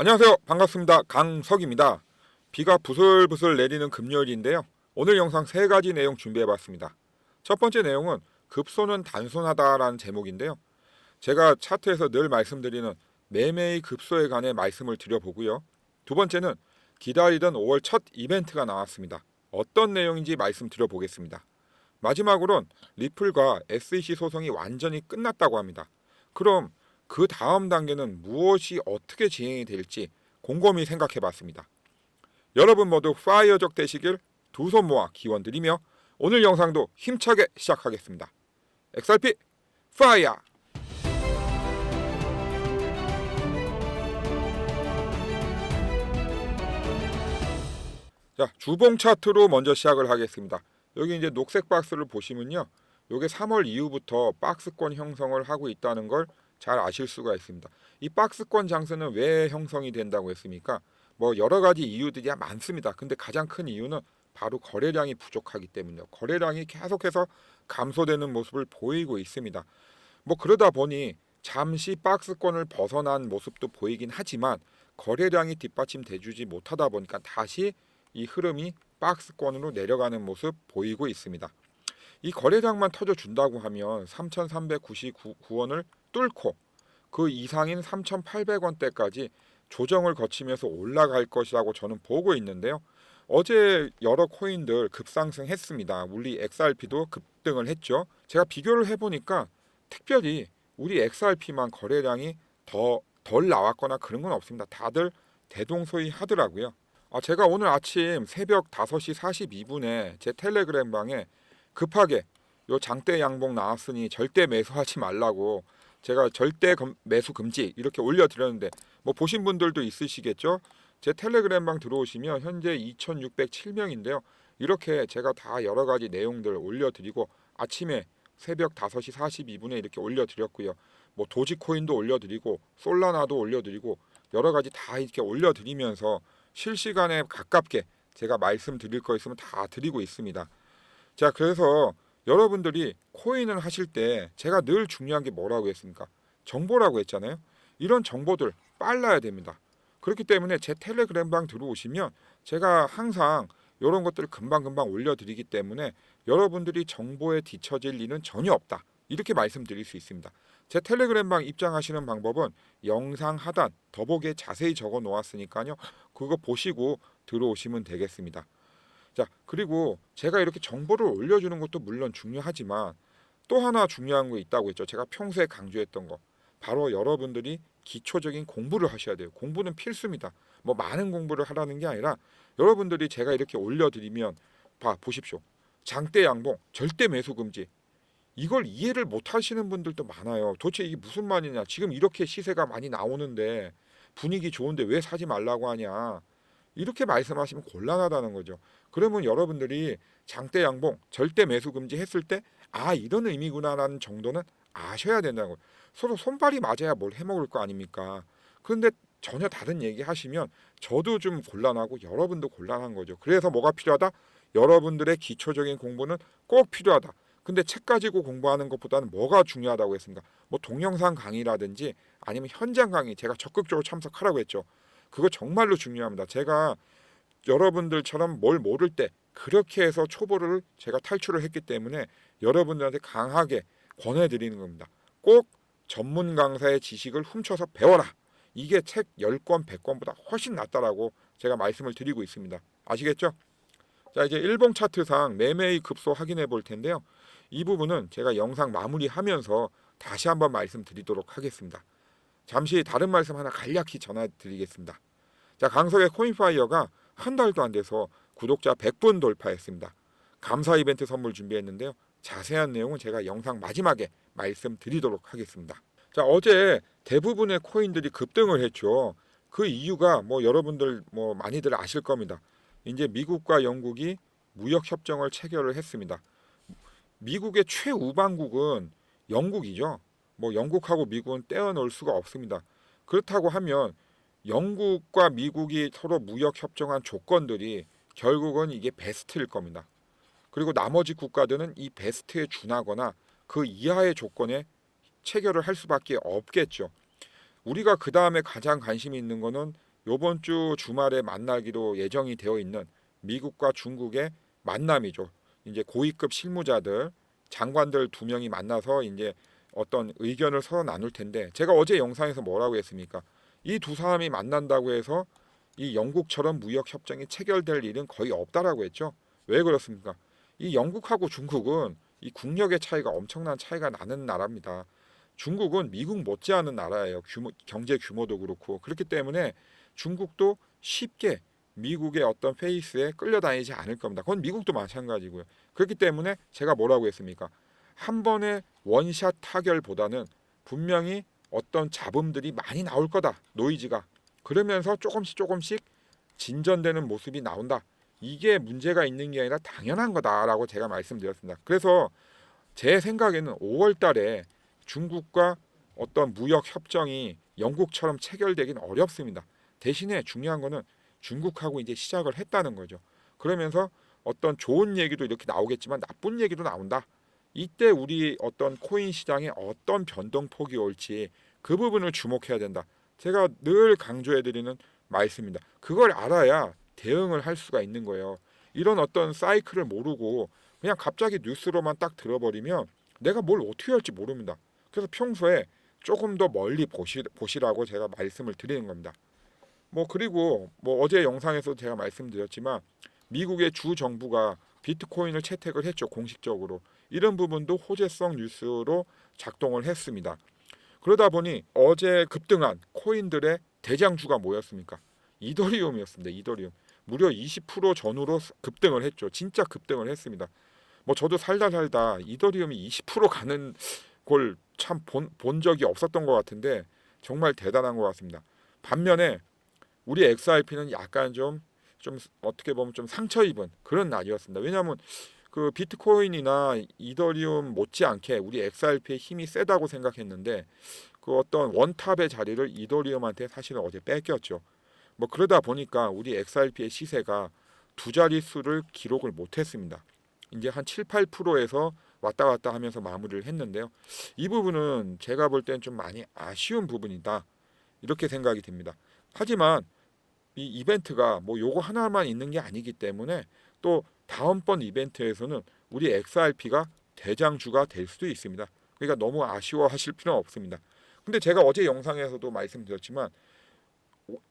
안녕하세요. 반갑습니다. 강석입니다. 비가 부슬부슬 내리는 금요일인데요. 오늘 영상 세 가지 내용 준비해봤습니다. 첫 번째 내용은 급소는 단순하다라는 제목인데요. 제가 차트에서 늘 말씀드리는 매매의 급소에 관해 말씀을 드려보고요. 두 번째는 기다리던 5월 첫 이벤트가 나왔습니다. 어떤 내용인지 말씀드려보겠습니다. 마지막으론 리플과 SEC 소송이 완전히 끝났다고 합니다. 그럼 그 다음 단계는 무엇이 어떻게 진행이 될지 곰곰이 생각해 봤습니다. 여러분 모두 파이어족 되시길 두 손 모아 기원드리며 오늘 영상도 힘차게 시작하겠습니다. XRP 파이어! 자, 주봉 차트로 먼저 시작을 하겠습니다. 여기 이제 녹색 박스를 보시면요. 이게 3월 이후부터 박스권 형성을 하고 있다는 걸 잘 아실 수가 있습니다. 이 박스권 장세는 왜 형성이 된다고 했습니까? 뭐 여러 가지 이유들이 많습니다. 근데 가장 큰 이유는 바로 거래량이 부족하기 때문이요. 거래량이 계속해서 감소되는 모습을 보이고 있습니다. 뭐 그러다 보니 잠시 박스권을 벗어난 모습도 보이긴 하지만 거래량이 뒷받침돼주지 못하다 보니까 다시 이 흐름이 박스권으로 내려가는 모습 보이고 있습니다. 이 거래량만 터져준다고 하면 3,399원을 뚫고 그 이상인 3,800원대까지 조정을 거치면서 올라갈 것이라고 저는 보고 있는데요. 어제 여러 코인들 급상승했습니다. 우리 XRP도 급등을 했죠. 제가 비교를 해보니까 특별히 우리 XRP만 거래량이 덜 나왔거나 그런 건 없습니다. 다들 대동소이 하더라고요. 제가 오늘 아침 새벽 5시 42분에 제 텔레그램 방에 급하게 요 장대 양봉 나왔으니 절대 매수하지 말라고 제가 절대 매수 금지 이렇게 올려드렸는데 뭐 보신 분들도 있으시겠죠. 제 텔레그램 방 들어오시면 현재 2607명인데요. 이렇게 제가 다 여러 가지 내용들 올려드리고 아침에 새벽 5시 42분에 이렇게 올려드렸고요. 뭐 도지코인도 올려드리고 솔라나도 올려드리고 여러 가지 다 이렇게 올려드리면서 실시간에 가깝게 제가 말씀드릴 거 있으면 다 드리고 있습니다. 자, 그래서 여러분들이 코인을 하실 때 제가 늘 중요한 게 뭐라고 했습니까? 정보라고 했잖아요. 이런 정보들 빨라야 됩니다. 그렇기 때문에 제 텔레그램 방 들어오시면 제가 항상 이런 것들을 금방금방 올려드리기 때문에 여러분들이 정보에 뒤처질 일은 전혀 없다. 이렇게 말씀드릴 수 있습니다. 제 텔레그램 방 입장하시는 방법은 영상 하단 더보기에 자세히 적어 놓았으니까요. 그거 보시고 들어오시면 되겠습니다. 자, 그리고 제가 이렇게 정보를 올려주는 것도 물론 중요하지만 또 하나 중요한 거 있다고 했죠. 제가 평소에 강조했던 거. 바로 여러분들이 기초적인 공부를 하셔야 돼요. 공부는 필수입니다. 뭐 많은 공부를 하라는 게 아니라 여러분들이 제가 이렇게 올려드리면 보십시오. 장대 양봉 절대 매수 금지. 이걸 이해를 못 하시는 분들도 많아요. 도대체 이게 무슨 말이냐. 지금 이렇게 시세가 많이 나오는데 분위기 좋은데 왜 사지 말라고 하냐. 이렇게 말씀하시면 곤란하다는 거죠. 그러면 여러분들이 장대 양봉 절대 매수 금지 했을 때 이런 의미구나라는 정도는 아셔야 된다는 거예요. 서로 손발이 맞아야 뭘 해먹을 거 아닙니까? 그런데 전혀 다른 얘기 하시면 저도 좀 곤란하고 여러분도 곤란한 거죠. 그래서 뭐가 필요하다? 여러분들의 기초적인 공부는 꼭 필요하다. 근데 책 가지고 공부하는 것보다는 뭐가 중요하다고 했습니까? 뭐 동영상 강의라든지 아니면 현장 강의 제가 적극적으로 참석하라고 했죠. 그거 정말로 중요합니다. 제가 여러분들처럼 뭘 모를 때 그렇게 해서 초보를 제가 탈출을 했기 때문에 여러분들한테 강하게 권해드리는 겁니다. 꼭 전문 강사의 지식을 훔쳐서 배워라. 이게 책 10권, 100권보다 훨씬 낫다라고 제가 말씀을 드리고 있습니다. 아시겠죠? 자, 이제 일봉 차트상 매매의 급소 확인해 볼 텐데요. 이 부분은 제가 영상 마무리하면서 다시 한번 말씀드리도록 하겠습니다. 잠시 다른 말씀 하나 간략히 전해드리겠습니다. 자, 강석의 코인파이어가 한 달도 안 돼서 구독자 100분 돌파했습니다. 감사 이벤트 선물 준비했는데요. 자세한 내용은 제가 영상 마지막에 말씀드리도록 하겠습니다. 자, 어제 대부분의 코인들이 급등을 했죠. 그 이유가 뭐 여러분들 뭐 많이들 아실 겁니다. 이제 미국과 영국이 무역 협정을 체결을 했습니다. 미국의 최우방국은 영국이죠. 뭐 영국하고 미국은 떼어놓을 수가 없습니다. 그렇다고 하면 영국과 미국이 서로 무역 협정한 조건들이 결국은 이게 베스트일 겁니다. 그리고 나머지 국가들은 이 베스트에 준하거나 그 이하의 조건에 체결을 할 수밖에 없겠죠. 우리가 그 다음에 가장 관심이 있는 거는 요번 주 주말에 만나기로 예정이 되어 있는 미국과 중국의 만남이죠. 이제 고위급 실무자들, 장관들 두 명이 만나서 이제 어떤 의견을 서로 나눌 텐데, 제가 어제 영상에서 뭐라고 했습니까? 이 두 사람이 만난다고 해서 이 영국처럼 무역 협정이 체결될 일은 거의 없다라고 했죠. 왜 그렇습니까? 이 영국하고 중국은 이 국력의 차이가 엄청난 차이가 나는 나라입니다. 중국은 미국 못지않은 나라예요. 경제 규모도 그렇고. 그렇기 때문에 중국도 쉽게 미국의 어떤 페이스에 끌려다니지 않을 겁니다. 그건 미국도 마찬가지고요. 그렇기 때문에 제가 뭐라고 했습니까? 한 번의 원샷 타결보다는 분명히 어떤 잡음들이 많이 나올 거다. 노이즈가. 그러면서 조금씩 진전되는 모습이 나온다. 이게 문제가 있는 게 아니라 당연한 거다라고 제가 말씀드렸습니다. 그래서 제 생각에는 5월 달에 중국과 어떤 무역 협정이 영국처럼 체결되긴 어렵습니다. 대신에 중요한 거는 중국하고 이제 시작을 했다는 거죠. 그러면서 어떤 좋은 얘기도 이렇게 나오겠지만 나쁜 얘기도 나온다. 이때 우리 어떤 코인 시장에 어떤 변동폭이 올지 그 부분을 주목해야 된다. 제가 늘 강조해드리는 말씀입니다. 그걸 알아야 대응을 할 수가 있는 거예요. 이런 어떤 사이클을 모르고 그냥 갑자기 뉴스로만 딱 들어버리면 내가 뭘 어떻게 할지 모릅니다. 그래서 평소에 조금 더 멀리 보시라고 제가 말씀을 드리는 겁니다. 그리고 어제 영상에서 제가 말씀드렸지만 미국의 주 정부가 비트코인을 채택을 했죠. 공식적으로. 이런 부분도 호재성 뉴스로 작동을 했습니다. 그러다 보니 어제 급등한 코인들의 대장주가 뭐였습니까? 이더리움이었습니다. 이더리움. 무려 20% 전후로 급등을 했죠. 진짜 급등을 했습니다. 저도 살다 이더리움이 20% 가는 걸 참 본 적이 없었던 것 같은데 정말 대단한 것 같습니다. 반면에 우리 XRP는 약간 좀 어떻게 보면 좀 상처 입은 그런 날이었습니다. 왜냐하면 그 비트코인이나 이더리움 못지않게 우리 XRP의 힘이 세다고 생각했는데 그 어떤 원탑의 자리를 이더리움한테 사실은 어제 뺏겼죠. 그러다 보니까 우리 XRP의 시세가 두 자릿수를 기록을 못했습니다. 이제 한 7, 8%에서 왔다 갔다 하면서 마무리를 했는데요. 이 부분은 제가 볼 땐 좀 많이 아쉬운 부분이다. 이렇게 생각이 듭니다. 하지만 이 이벤트가 요거 하나만 있는 게 아니기 때문에 또 다음번 이벤트에서는 우리 XRP가 대장주가 될 수도 있습니다. 그러니까 너무 아쉬워하실 필요는 없습니다. 근데 제가 어제 영상에서도 말씀드렸지만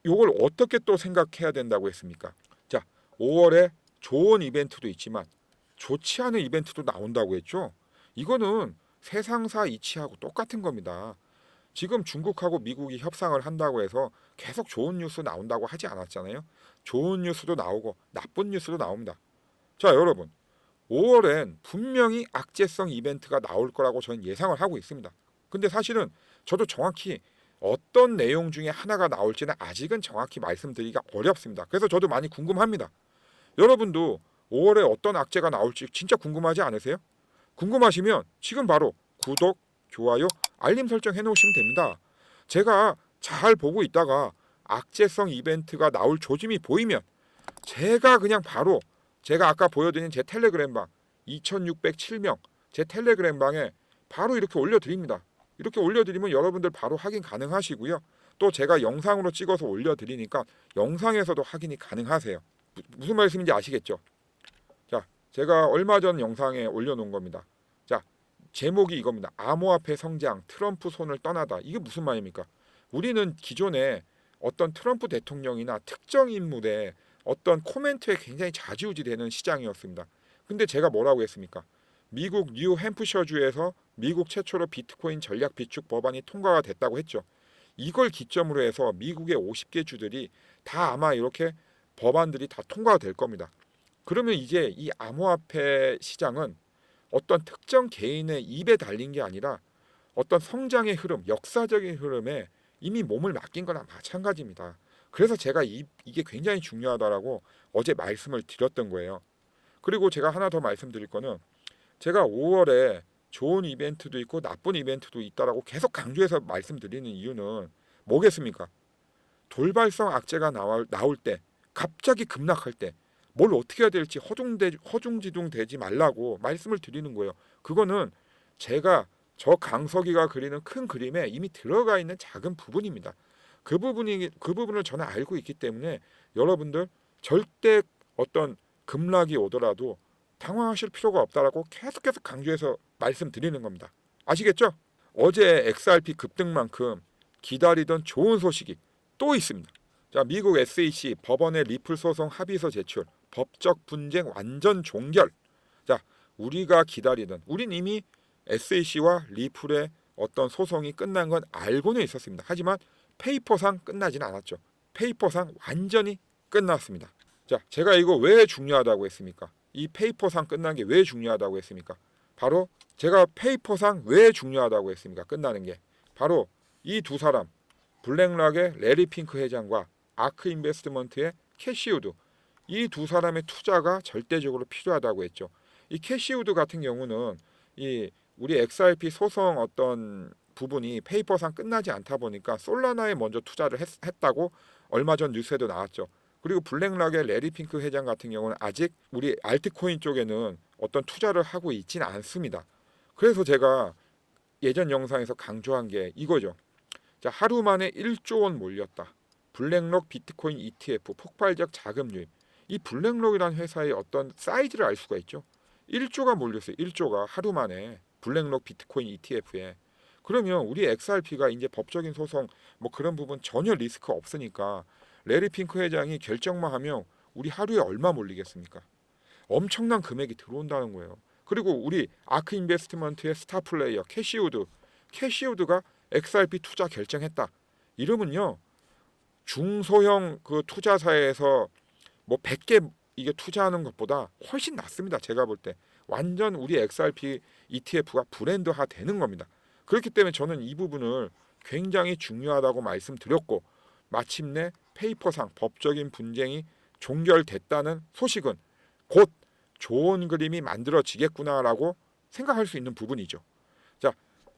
요걸 어떻게 또 생각해야 된다고 했습니까? 자, 5월에 좋은 이벤트도 있지만 좋지 않은 이벤트도 나온다고 했죠. 이거는 세상사 이치하고 똑같은 겁니다. 지금 중국하고 미국이 협상을 한다고 해서 계속 좋은 뉴스 나온다고 하지 않았잖아요. 좋은 뉴스도 나오고 나쁜 뉴스도 나옵니다. 자, 여러분, 5월엔 분명히 악재성 이벤트가 나올 거라고 저는 예상을 하고 있습니다. 근데 사실은 저도 정확히 어떤 내용 중에 하나가 나올지는 아직은 정확히 말씀드리기가 어렵습니다. 그래서 저도 많이 궁금합니다. 여러분도 5월에 어떤 악재가 나올지 진짜 궁금하지 않으세요? 궁금하시면 지금 바로 구독, 좋아요, 알림 설정 해놓으시면 됩니다. 제가 잘 보고 있다가 악재성 이벤트가 나올 조짐이 보이면 제가 그냥 바로 제가 아까 보여드린 제 텔레그램방 2607명 제 텔레그램방에 바로 이렇게 올려드립니다. 이렇게 올려드리면 여러분들 바로 확인 가능하시고요. 또 제가 영상으로 찍어서 올려드리니까 영상에서도 확인이 가능하세요. 무슨 말씀인지 아시겠죠? 자, 제가 얼마 전 영상에 올려놓은 겁니다. 자, 제목이 이겁니다. 암호화폐 성장, 트럼프 손을 떠나다. 이게 무슨 말입니까? 우리는 기존에 어떤 트럼프 대통령이나 특정 인물의 어떤 코멘트에 굉장히 좌지우지되는 시장이었습니다. 근데 제가 뭐라고 했습니까? 미국 뉴햄프셔주에서 미국 최초로 비트코인 전략 비축 법안이 통과가 됐다고 했죠. 이걸 기점으로 해서 미국의 50개 주들이 다 아마 이렇게 법안들이 다 통과가 될 겁니다. 그러면 이제 이 암호화폐 시장은 어떤 특정 개인의 입에 달린 게 아니라 어떤 성장의 흐름, 역사적인 흐름에 이미 몸을 맡긴 거나 마찬가지입니다. 그래서 제가 이게 굉장히 중요하다라고 어제 말씀을 드렸던 거예요. 그리고 제가 하나 더 말씀드릴 거는 제가 5월에 좋은 이벤트도 있고 나쁜 이벤트도 있다라고 계속 강조해서 말씀드리는 이유는 뭐겠습니까? 돌발성 악재가 나올 때 갑자기 급락할 때 뭘 어떻게 해야 될지 허둥지둥 되지 말라고 말씀을 드리는 거예요. 그거는 제가 저 강석이가 그리는 큰 그림에 이미 들어가 있는 작은 부분입니다. 그 부분을 저는 알고 있기 때문에 여러분들 절대 어떤 급락이 오더라도 당황하실 필요가 없다라고 계속해서 강조해서 말씀드리는 겁니다. 아시겠죠? 어제 XRP 급등만큼 기다리던 좋은 소식이 또 있습니다. 자, 미국 SEC 법원의 리플 소송 합의서 제출, 법적 분쟁 완전 종결. 자, 우리가 기다리던, 우린 이미 SEC와 리플의 어떤 소송이 끝난 건 알고는 있었습니다. 하지만 페이퍼상 끝나지는 않았죠. 페이퍼상 완전히 끝났습니다. 자, 제가 이거 왜 중요하다고 했습니까? 이 페이퍼상 끝난 게 왜 중요하다고 했습니까? 바로 제가 페이퍼상 왜 중요하다고 했습니까? 끝나는 게 바로 이 두 사람, 블랙락의 레리 핑크 회장과 아크 인베스트먼트의 캐시 우드, 이 두 사람의 투자가 절대적으로 필요하다고 했죠. 이 캐시 우드 같은 경우는 이 우리 XRP 소송 어떤 부분이 페이퍼상 끝나지 않다 보니까 솔라나에 먼저 투자를 했다고 얼마 전 뉴스에도 나왔죠. 그리고 블랙락의 레리 핑크 회장 같은 경우는 아직 우리 알트코인 쪽에는 어떤 투자를 하고 있지는 않습니다. 그래서 제가 예전 영상에서 강조한 게 이거죠. 자, 하루 만에 1조 원 몰렸다. 블랙록 비트코인 ETF 폭발적 자금 유입. 이 블랙록이라는 회사의 어떤 사이즈를 알 수가 있죠. 1조가 몰렸어요. 1조가 하루 만에 블랙록 비트코인 ETF에. 그러면 우리 XRP가 이제 법적인 소송 뭐 그런 부분 전혀 리스크 없으니까 레리 핑크 회장이 결정만 하면 우리 하루에 얼마 몰리겠습니까? 엄청난 금액이 들어온다는 거예요. 그리고 우리 아크 인베스트먼트의 스타 플레이어 캐시우드가 XRP 투자 결정했다. 이러면요, 중소형 그 투자사에서 뭐 100개 이게 투자하는 것보다 훨씬 낫습니다. 제가 볼 때 완전 우리 XRP ETF가 브랜드화 되는 겁니다. 그렇기 때문에 저는 이 부분을 굉장히 중요하다고 말씀드렸고, 마침내 페이퍼상 법적인 분쟁이 종결됐다는 소식은 곧 좋은 그림이 만들어지겠구나라고 생각할 수 있는 부분이죠. 자,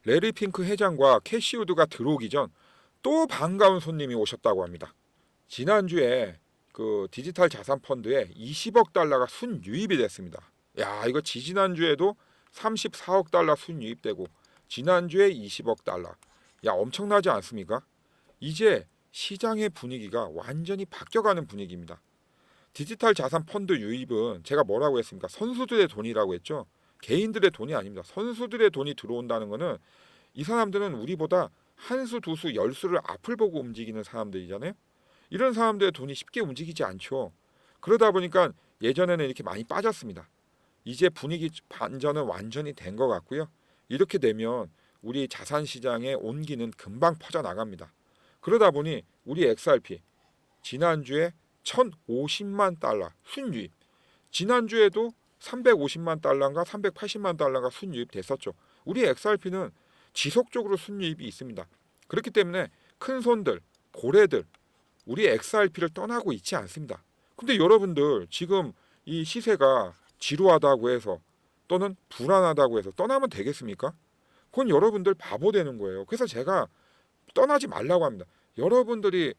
레리 핑크 회장과 캐시 우드가 들어오기 전 또 반가운 손님이 오셨다고 합니다. 지난주에 그 디지털 자산 펀드에 20억 달러가 순유입이 됐습니다. 야, 이거 지지난주에도 34억 달러 순유입되고 지난주에 20억 달러. 야, 엄청나지 않습니까? 이제 시장의 분위기가 완전히 바뀌어가는 분위기입니다. 디지털 자산 펀드 유입은 제가 뭐라고 했습니까? 선수들의 돈이라고 했죠. 개인들의 돈이 아닙니다. 선수들의 돈이 들어온다는 것은 이 사람들은 우리보다 한 수, 두 수, 열 수를 앞을 보고 움직이는 사람들이잖아요. 이런 사람들의 돈이 쉽게 움직이지 않죠. 그러다 보니까 예전에는 이렇게 많이 빠졌습니다. 이제 분위기 반전은 완전히 된 것 같고요. 이렇게 되면 우리 자산 시장의 온기는 금방 퍼져나갑니다. 그러다 보니 우리 XRP 지난주에 1,050만 달러 순유입, 지난주에도 350만 달러인가 380만 달러가 순유입 됐었죠. 우리 XRP는 지속적으로 순유입이 있습니다. 그렇기 때문에 큰 손들, 고래들 우리 XRP를 떠나고 있지 않습니다. 근데 여러분들 지금 이 시세가 지루하다고 해서 또는 불안하다고 해서 떠나면 되겠습니까? 그건 여러분들 바보 되는 거예요. 그래서 제가 떠나지 말라고 합니다. 여러분들이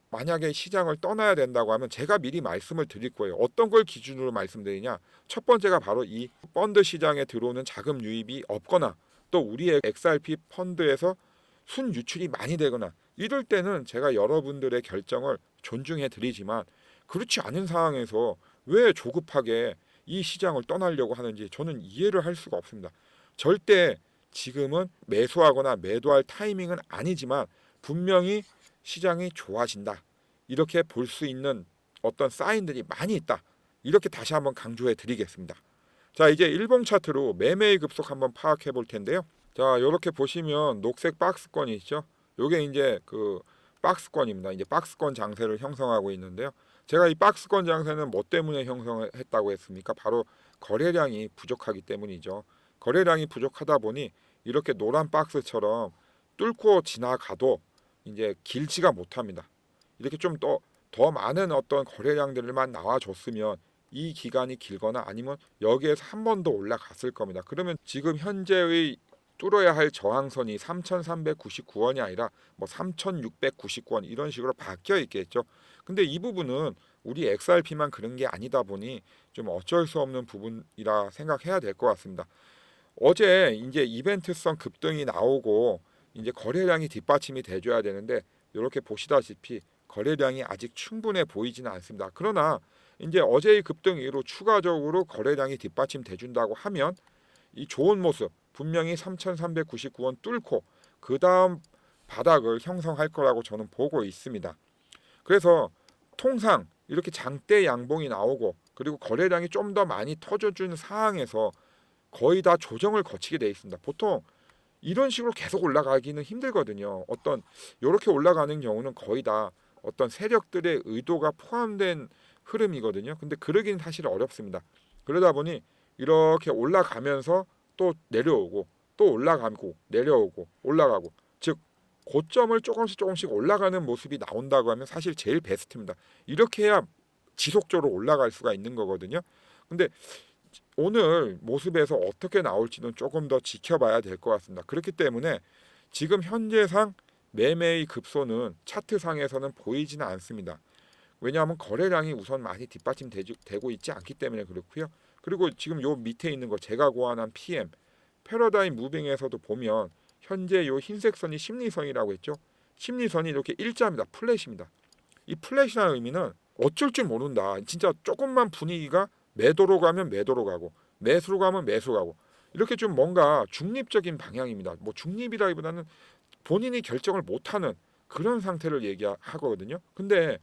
만약에 시장을 떠나야 된다고 하면 제가 미리 말씀을 드릴 거예요. 어떤 걸 기준으로 말씀드리냐? 첫 번째가 바로 이 펀드 시장에 들어오는 자금 유입이 없거나 또 우리의 XRP 펀드에서 순 유출이 많이 되거나 이럴 때는 제가 여러분들의 결정을 존중해 드리지만 그렇지 않은 상황에서 왜 조급하게 이 시장을 떠나려고 하는지 저는 이해를 할 수가 없습니다. 절대 지금은 매수하거나 매도할 타이밍은 아니지만 분명히 시장이 좋아진다. 이렇게 볼 수 있는 어떤 사인들이 많이 있다. 이렇게 다시 한번 강조해 드리겠습니다. 자, 이제 일봉 차트로 매매의 급속 한번 파악해 볼 텐데요. 자, 이렇게 보시면 녹색 박스권이 있죠. 요게 이제 그 박스권입니다. 이제 박스권 장세를 형성하고 있는데요. 제가 이 박스권 장세는 뭐 때문에 형성했다고 했습니까? 바로 거래량이 부족하기 때문이죠. 거래량이 부족하다 보니 이렇게 노란 박스처럼 뚫고 지나가도 이제 길지가 못합니다. 이렇게 좀 더 많은 어떤 거래량들만 나와줬으면 이 기간이 길거나 아니면 여기에서 한 번 더 올라갔을 겁니다. 그러면 지금 현재의 뚫어야 할 저항선이 3,399원이 아니라 뭐 3,699원 이런 식으로 바뀌어 있겠죠. 근데 이 부분은 우리 XRP만 그런 게 아니다 보니 좀 어쩔 수 없는 부분이라 생각해야 될 것 같습니다. 어제 이제 이벤트성 급등이 나오고 이제 거래량이 뒷받침이 돼줘야 되는데 이렇게 보시다시피 거래량이 아직 충분해 보이지는 않습니다. 그러나 이제 어제의 급등 이후로 추가적으로 거래량이 뒷받침돼 준다고 하면 이 좋은 모습 분명히 3,399원 뚫고 그 다음 바닥을 형성할 거라고 저는 보고 있습니다. 그래서 통상 이렇게 장대 양봉이 나오고 그리고 거래량이 좀 더 많이 터져준 상황에서 거의 다 조정을 거치게 돼 있습니다. 보통 이런 식으로 계속 올라가기는 힘들거든요. 어떤 이렇게 올라가는 경우는 거의 다 어떤 세력들의 의도가 포함된 흐름이거든요. 근데 그러기는 사실 어렵습니다. 그러다 보니 이렇게 올라가면서 또 내려오고 또 올라가고 내려오고 올라가고, 즉 고점을 조금씩 올라가는 모습이 나온다고 하면 사실 제일 베스트입니다. 이렇게 해야 지속적으로 올라갈 수가 있는 거거든요. 근데 오늘 모습에서 어떻게 나올지는 조금 더 지켜봐야 될 것 같습니다. 그렇기 때문에 지금 현재상 매매의 급소는 차트상에서는 보이지는 않습니다. 왜냐하면 거래량이 우선 많이 뒷받침되고 있지 않기 때문에 그렇고요. 그리고 지금 요 밑에 있는 거 제가 고안한 PM 패러다임 무빙에서도 보면 현재 요 흰색 선이 심리선이라고 했죠. 심리선이 이렇게 일자입니다. 플랫입니다. 이 플랫이라는 의미는 어쩔 줄 모른다. 진짜 조금만 분위기가 매도로 가면 매도로 가고 매수로 가면 매수로 가고, 이렇게 좀 뭔가 중립적인 방향입니다. 뭐 중립이라기보다는 본인이 결정을 못하는 그런 상태를 얘기하거든요. 근데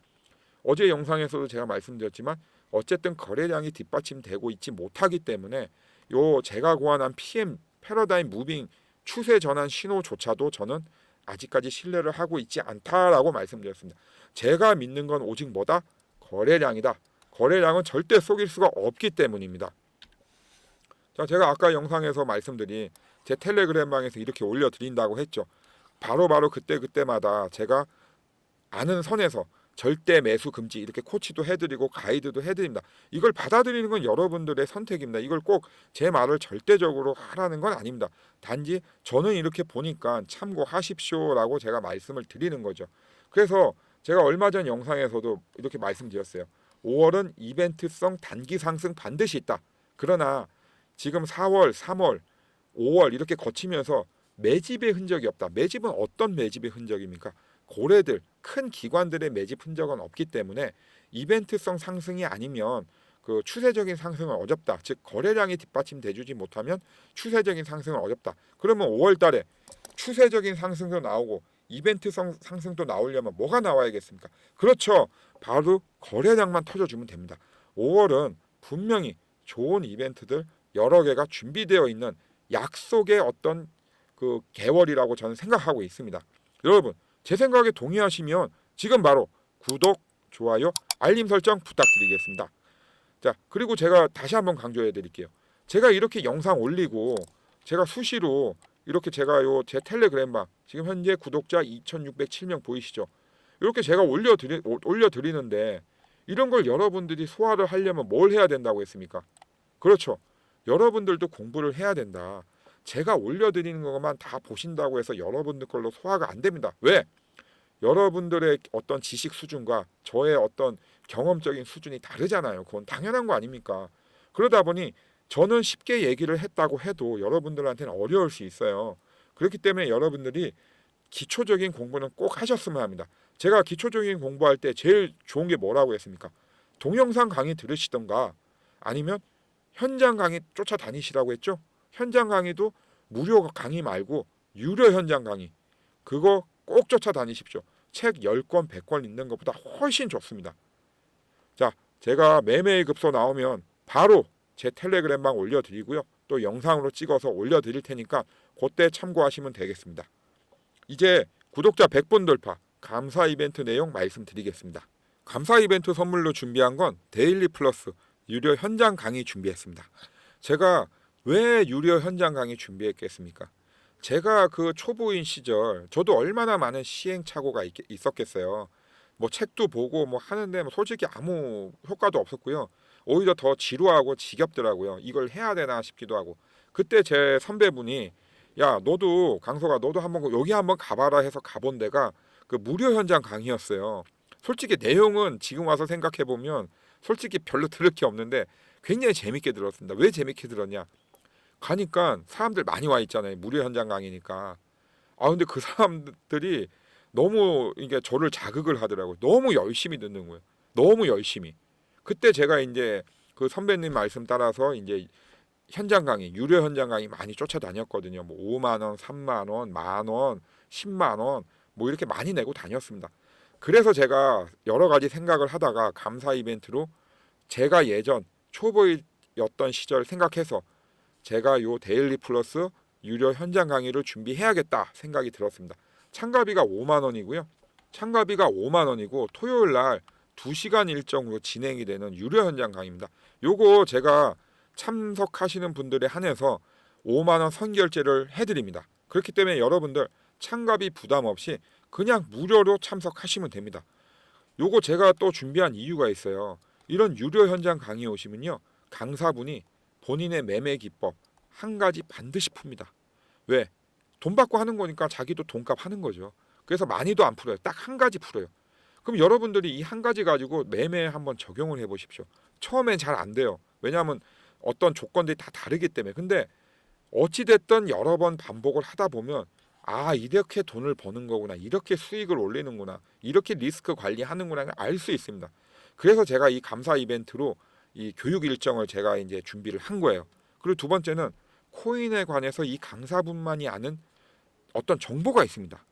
어제 영상에서도 제가 말씀드렸지만 어쨌든 거래량이 뒷받침되고 있지 못하기 때문에 요 제가 고안한 PM 패러다임 무빙 추세 전환 신호조차도 저는 아직까지 신뢰를 하고 있지 않다라고 말씀드렸습니다. 제가 믿는 건 오직 뭐다? 거래량이다. 거래량은 절대 속일 수가 없기 때문입니다. 자, 제가 아까 영상에서 말씀드린 제 텔레그램방에서 이렇게 올려드린다고 했죠. 바로바로 그때마다 제가 아는 선에서 절대 매수 금지 이렇게 코치도 해드리고 가이드도 해드립니다. 이걸 받아들이는 건 여러분들의 선택입니다. 이걸 꼭 제 말을 절대적으로 하라는 건 아닙니다. 단지 저는 이렇게 보니까 참고하십시오라고 제가 말씀을 드리는 거죠. 그래서 제가 얼마 전 영상에서도 이렇게 말씀드렸어요. 5월은 이벤트성 단기 상승 반드시 있다. 그러나 지금 4월, 3월, 5월 이렇게 거치면서 매집의 흔적이 없다. 매집은 어떤 매집의 흔적입니까? 고래들, 큰 기관들의 매집 흔적은 없기 때문에 이벤트성 상승이 아니면 그 추세적인 상승은 어렵다. 즉 거래량이 뒷받침돼주지 못하면 추세적인 상승은 어렵다. 그러면 5월 달에 추세적인 상승도 나오고 이벤트성 상승도 나오려면 뭐가 나와야겠습니까? 그렇죠. 바로 거래량만 터져주면 됩니다. 5월은 분명히 좋은 이벤트들 여러 개가 준비되어 있는 약속의 어떤 그 개월이라고 저는 생각하고 있습니다. 여러분, 제 생각에 동의하시면 지금 바로 구독, 좋아요, 알림 설정 부탁드리겠습니다. 자, 그리고 제가 다시 한번 강조해 드릴게요. 제가 이렇게 영상 올리고 제가 수시로 이렇게 제가 요 제 텔레그램방 지금 현재 구독자 2,607명 보이시죠? 이렇게 제가 올려드리는데 이런 걸 여러분들이 소화를 하려면 뭘 해야 된다고 했습니까? 그렇죠. 여러분들도 공부를 해야 된다. 제가 올려드리는 것만 다 보신다고 해서 여러분들 걸로 소화가 안 됩니다. 왜? 여러분들의 어떤 지식 수준과 저의 어떤 경험적인 수준이 다르잖아요. 그건 당연한 거 아닙니까? 그러다 보니 저는 쉽게 얘기를 했다고 해도 여러분들한테는 어려울 수 있어요. 그렇기 때문에 여러분들이 기초적인 공부는 꼭 하셨으면 합니다. 제가 기초적인 공부할 때 제일 좋은 게 뭐라고 했습니까? 동영상 강의 들으시던가 아니면 현장 강의 쫓아다니시라고 했죠. 현장 강의도 무료 강의 말고 유료 현장 강의, 그거 꼭 쫓아다니십시오. 책 10권, 100권 읽는 것보다 훨씬 좋습니다. 자, 제가 매매의 급소 나오면 바로 제 텔레그램방 올려드리고요. 또 영상으로 찍어서 올려드릴 테니까 그때 참고하시면 되겠습니다. 이제 구독자 100분 돌파 감사 이벤트 내용 말씀드리겠습니다. 감사 이벤트 선물로 준비한 건 데일리 플러스 유료 현장 강의 준비했습니다. 제가 왜 유료 현장 강의 준비했겠습니까? 제가 그 초보인 시절 저도 얼마나 많은 시행착오가 있었겠어요. 뭐 책도 보고 뭐 하는데 뭐 솔직히 아무 효과도 없었고요. 오히려 더 지루하고 지겹더라고요. 이걸 해야 되나 싶기도 하고. 그때 제 선배분이 야 너도 강서가 너도 한번 여기 한번 가봐라 해서 가본 데가 그 무료 현장 강의였어요. 솔직히 내용은 지금 와서 생각해 보면 솔직히 별로 들을 게 없는데 굉장히 재밌게 들었습니다. 왜 재밌게 들었냐? 가니까 사람들 많이 와 있잖아요. 무료 현장 강의니까. 아 근데 그 사람들이 너무 이게 저를 자극을 하더라고요. 너무 열심히 듣는 거예요. 너무 열심히. 그때 제가 이제 그 선배님 말씀 따라서 이제 현장 강의, 유료 현장 강의 많이 쫓아다녔거든요. 뭐 5만 원, 3만 원, 만 원, 10만 원, 뭐 이렇게 많이 내고 다녔습니다. 그래서 제가 여러 가지 생각을 하다가 감사 이벤트로 제가 예전 초보였던 시절 생각해서 제가 요 데일리 플러스 유료 현장 강의를 준비해야겠다 생각이 들었습니다. 참가비가 5만 원이고요. 참가비가 5만 원이고 토요일 날 2시간 일정으로 진행이 되는 유료 현장 강의입니다. 요거 제가 참석하시는 분들에 한해서 5만 원 선결제를 해드립니다. 그렇기 때문에 여러분들 참가비 부담 없이 그냥 무료로 참석하시면 됩니다. 요거 제가 또 준비한 이유가 있어요. 이런 유료 현장 강의 오시면요, 강사분이 본인의 매매 기법 한 가지 반드시 풉니다. 왜? 돈 받고 하는 거니까 자기도 돈값 하는 거죠. 그래서 많이도 안 풀어요. 딱 한 가지 풀어요. 그럼 여러분들이 이 한 가지 가지고 매매에 한번 적용을 해보십시오. 처음엔 잘 안 돼요. 왜냐하면 어떤 조건들이 다 다르기 때문에. 근데 어찌됐든 여러 번 반복을 하다 보면 아, 이렇게 돈을 버는 거구나, 이렇게 수익을 올리는구나, 이렇게 리스크 관리하는구나 알 수 있습니다. 그래서 제가 이 감사 이벤트로 이 교육 일정을 제가 이제 준비를 한 거예요. 그리고 두 번째는 코인에 관해서 이 강사분만이 아는 어떤 정보가 있습니다.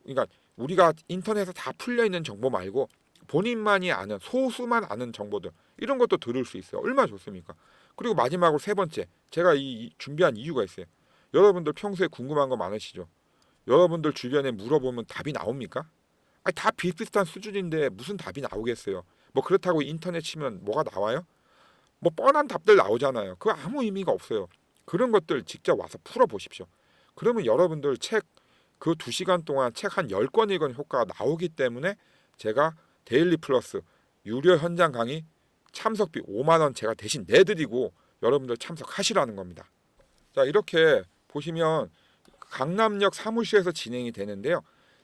그러니까 우리가 인터넷에 다 풀려 있는 정보 말고 본인만이 아는, 소수만 아는 정보들, 이런 것도 들을 수 있어요. 얼마나 좋습니까? 그리고 마지막으로 세 번째, 제가 이 준비한 이유가 있어요. 여러분들 평소에 궁금한 거 많으시죠? 여러분들 주변에 물어보면 답이 나옵니까? 아니, 다 비슷비슷한 수준인데 무슨 답이 나오겠어요? 뭐 그렇다고 인터넷 치면 뭐가 나와요? 뭐 뻔한 답들 나오잖아요. 그거 아무 의미가 없어요. 그런 것들 직접 와서 풀어보십시오. 그러면 여러분들 책 그 2시간 동안 책 한 10권 읽은 효과가 나오기 때문에 제가 데일리 플러스 유료 현장 강의 참석비 5만 원 제가 대신 내드리고 여러분들 참석하시라는 겁니다. 자, 이렇게 보시면 강남역 사무실에서 진행이 되는데요.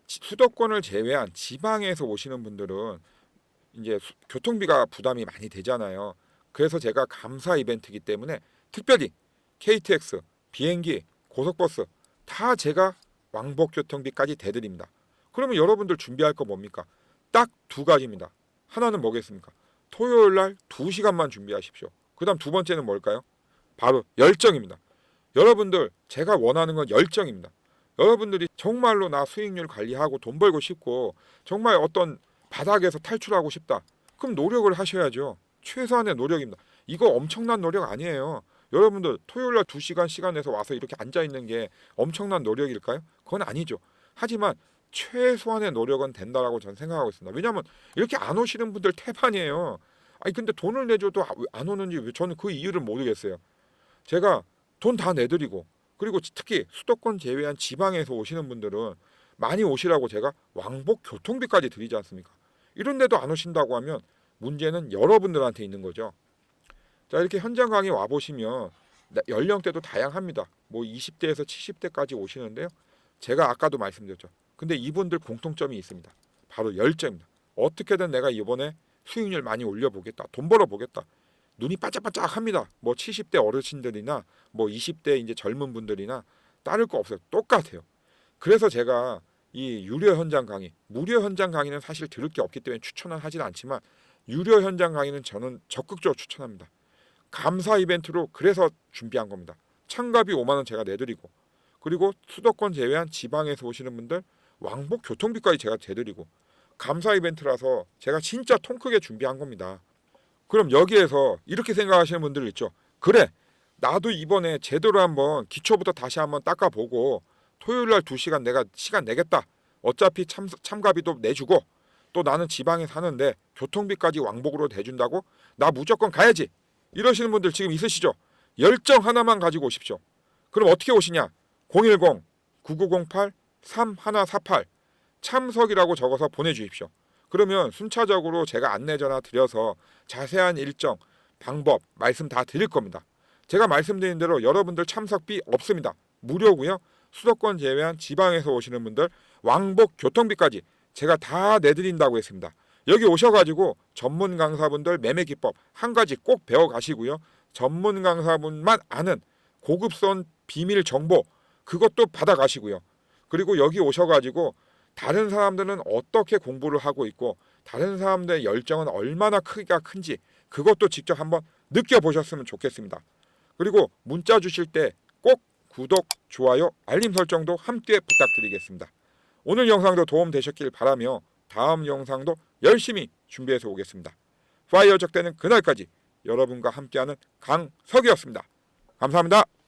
수도권을 제외한 지방에서 오시는 분들은 이제 교통비가 부담이 많이 되잖아요. 그래서 제가 감사 이벤트이기 때문에 특별히 KTX, 비행기, 고속버스 다 제가 왕복 교통비까지 대드립니다. 그러면 여러분들 준비할 거 뭡니까? 딱 두 가지입니다. 하나는 뭐겠습니까? 토요일 날 2시간만 준비하십시오. 그 다음 두 번째는 뭘까요? 바로 열정입니다. 여러분들 제가 원하는 건 열정입니다. 여러분들이 정말로 나 수익률 관리하고 돈 벌고 싶고 정말 어떤 바닥에서 탈출하고 싶다. 그럼 노력을 하셔야죠. 최소한의 노력입니다. 이거 엄청난 노력 아니에요. 여러분들 토요일날 2시간 시간 내서 와서 이렇게 앉아있는 게 엄청난 노력일까요? 그건 아니죠. 하지만 최소한의 노력은 된다라고 저는 생각하고 있습니다. 왜냐하면 이렇게 안 오시는 분들 태반이에요. 아니 근데 돈을 내줘도 안 오는지 저는 그 이유를 모르겠어요. 제가 돈 다 내드리고 그리고 특히 수도권 제외한 지방에서 오시는 분들은 많이 오시라고 제가 왕복 교통비까지 드리지 않습니까? 이런데도 안 오신다고 하면 문제는 여러분들한테 있는 거죠. 자, 이렇게 현장 강의 와보시면 연령대도 다양합니다. 뭐 20대에서 70대까지 오시는데요. 제가 아까도 말씀드렸죠. 근데 이분들 공통점이 있습니다. 바로 열정입니다. 어떻게든 내가 이번에 수익률 많이 올려보겠다. 돈 벌어보겠다. 눈이 반짝반짝합니다. 뭐 70대 어르신들이나 뭐 20대 이제 젊은 분들이나 따를 거 없어요. 똑같아요. 그래서 제가 이 유료 현장 강의, 무료 현장 강의는 사실 들을 게 없기 때문에 추천은 하진 않지만 유료 현장 강의는 저는 적극적으로 추천합니다. 감사 이벤트로 그래서 준비한 겁니다. 참가비 5만 원 제가 내드리고 그리고 수도권 제외한 지방에서 오시는 분들 왕복 교통비까지 제가 대드리고 감사 이벤트라서 제가 진짜 통 크게 준비한 겁니다. 그럼 여기에서 이렇게 생각하시는 분들 있죠. 그래, 나도 이번에 제대로 한번 기초부터 다시 한번 닦아보고 토요일날 2시간 내가 시간 내겠다. 어차피 참가비도 내주고 또 나는 지방에 사는데 교통비까지 왕복으로 대준다고 나 무조건 가야지. 이러시는 분들 지금 있으시죠? 열정 하나만 가지고 오십시오. 그럼 어떻게 오시냐? 010-9908-3148 참석이라고 적어서 보내주십시오. 그러면 순차적으로 제가 안내전화 드려서 자세한 일정, 방법, 말씀 다 드릴 겁니다. 제가 말씀드린 대로 여러분들 참석비 없습니다. 무료고요. 수도권 제외한 지방에서 오시는 분들 왕복 교통비까지 제가 다 내드린다고 했습니다. 여기 오셔가지고 전문 강사분들 매매 기법 한 가지 꼭 배워가시고요. 전문 강사분만 아는 고급선 비밀 정보 그것도 받아가시고요. 그리고 여기 오셔가지고 다른 사람들은 어떻게 공부를 하고 있고 다른 사람들의 열정은 얼마나 크기가 큰지 그것도 직접 한번 느껴보셨으면 좋겠습니다. 그리고 문자 주실 때 꼭 구독, 좋아요, 알림 설정도 함께 부탁드리겠습니다. 오늘 영상도 도움 되셨길 바라며 다음 영상도 열심히 준비해서 오겠습니다. 파이어 적대는 그날까지 여러분과 함께하는 강석이었습니다. 감사합니다.